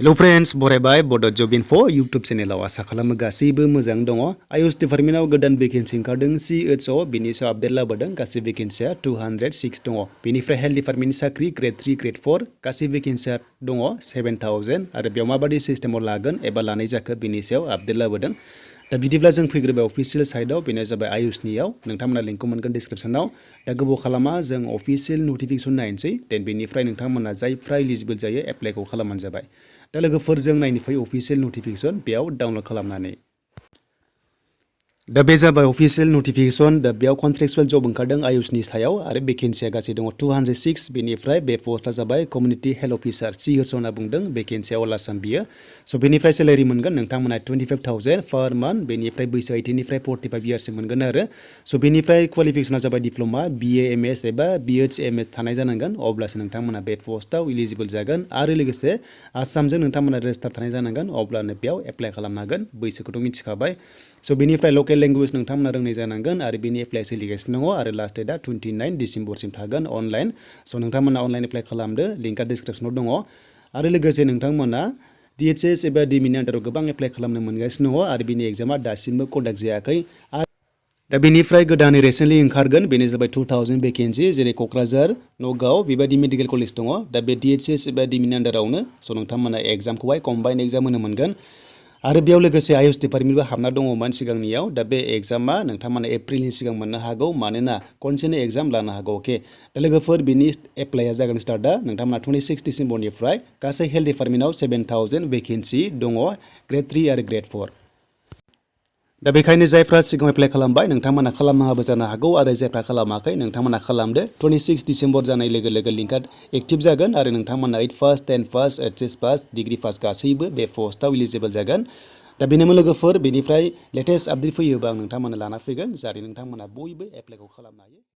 Hello friends, बरायबाय Bodo Job Info YouTube चेनेलाव आसा खालामो गासैबो मोजां दङ। आयुष डिपार्टमेन्टआव गोदान भेकेन्सि ओंखारदों CHO बेनि सायाव आपडेट लाबोदों। गासै भेकेन्सिया 206 दङ। बेनिफ्राय हेल्थ डिपार्टमेन्टनि साख्रि Grade-3 Grade-4 गासै भेकेन्सिया दङ 7000 आरो बेयाव माबादि सिस्टेमाव लागोन एबा लानाय जाखो बेनि सायाव आपडेट लाबोदों। दा बिदिब्ला जों फैग्रोबाय अफिसियेल साइटआव बेनो जाबाय आयुषनियाव नोंथांमोना लिंकखौ मोनगोन डिसक्रिप्शनाव। दा गोबाव खालामा जों अफिसियेल नटिफिकेसन नायनोसै देन बेनिफ्राय नोंथांमोना जायफ्रा एलिजिबल जायो एप्लाइखौ खालामबानो जाबाय। दा लोगोफोर जों नायनो फै अफिसियेल नटिफिकेसन बेयाव डाउनलड खालामनानै। दा बे जाबाय अफिसियेल नटिफिकेसन दा बेयाव कन्ट्रेक्चुअल जब ओंखारदों आयुषनि सायाव आरो भेकेन्सिया गासै दङ 206 बेनिफ्राय बे पस्टआ जाबाय कमिउनिटि हेल्थ अफिसार CHO होनना बुंदों भेकेन्सिया अल आसाम बियो। स' बेनिफ्राय सेलेरि मोनगोन नोंथांमोना 25,000 पार मान्थ बेनिफ्राय बैसो 18 निफ्राय 45 इयार्ससिम मोनगोन आरो। स' बेनिफ्राय क्वालिफिकेसना जाबाय डिप्ल'मा BA MS एबा BH MS थानाय जानांगोन अब्लासो नोंथांमोना बे पस्टआव इलिजिबल जागोन आरो लोगोसे आसामजों नोंथांमोना रेजिस्टार थानाय जानांगन अब्लानो बेयाव एप्लाइ खालामनो हागोन। बैसोखौथ' मिथिखाबाय। स' बेनिफ्राय लकेल लेंगुवेज नोंथांमोना रोंनाय जानांगोन आरो बेनि एप्लाइ सोलिगासिनो दङ आरो लास्ट डेटआ 29 डिसेम्बरसिम थागोन अनलाइन। स' नोंथांमोना अनलाइन एप्लाइ खालामदो लिंकआ डिसक्रिप्शनाव दङ आरो लोगोसे नोंथांमोना DHS एबा DME नि आन्दाराव गोबां एप्लाइ खालामनो मोनगासिनो दङ आरो बेनि एग्जामा दासिमबो कन्डाक्ट जायाखै। दा बेनिफ्राय गोदानै रिसेन्टलि ओंखारगोन बेनो जाबाय 2000 भेकेन्सि जेरै क'क्राझार नगाव बेबायदि मेडिकेल कलेज दङ दा बे DHS एबा DME नि आन्दारावनो। स' नोंथांमोना एग्जामखौहाय कम्बाइन एग्जाम होनो मोनगोन आरो बेयाव लोगोसे आयुष डिपार्टमेन्टबो हाबना दङमोन सिगांनियाव। दा बे एग्जामा नोंथांमोना एप्रिलनि सिगां मोननो हागौ मानोना खनसेनो एग्जाम लानो हागौ। अके दा लोगोफोर बिनि एप्लाइआ जागोन स्टार्टआ नोंथांमोना 26 डिसेम्बरनिफ्राय गासै हेल्थ डिपार्टमेन्टआव 7000 भेकेन्सि दङ Grade-3 आरो Grade-4। दा बेखायनो जायफ्रा सिगाङाव एप्लाइ खालामबाय नोंथांमोना खालामनाङाबो जानो हागौ आरो जायफ्रा खालामाखै नोंथांमोना खालामदो। 26 डिसेम्बर जानाय लोगो लोगो लिंकआ एक्टिभ जागोन आरो नोंथांमोना 8 pass 10 pass HS pass degree pass गासैबो बे पस्टआव इलिजिबल जागोन। दा बेनोमोन लोगोफोर बेनिफ्राय लेटेस्ट आपडेट फैयोबा आं नोंथांमोना लाना फैगोन जाहाथे नोंथांमोना बयबो एप्लाइखौ खालामनो हायो।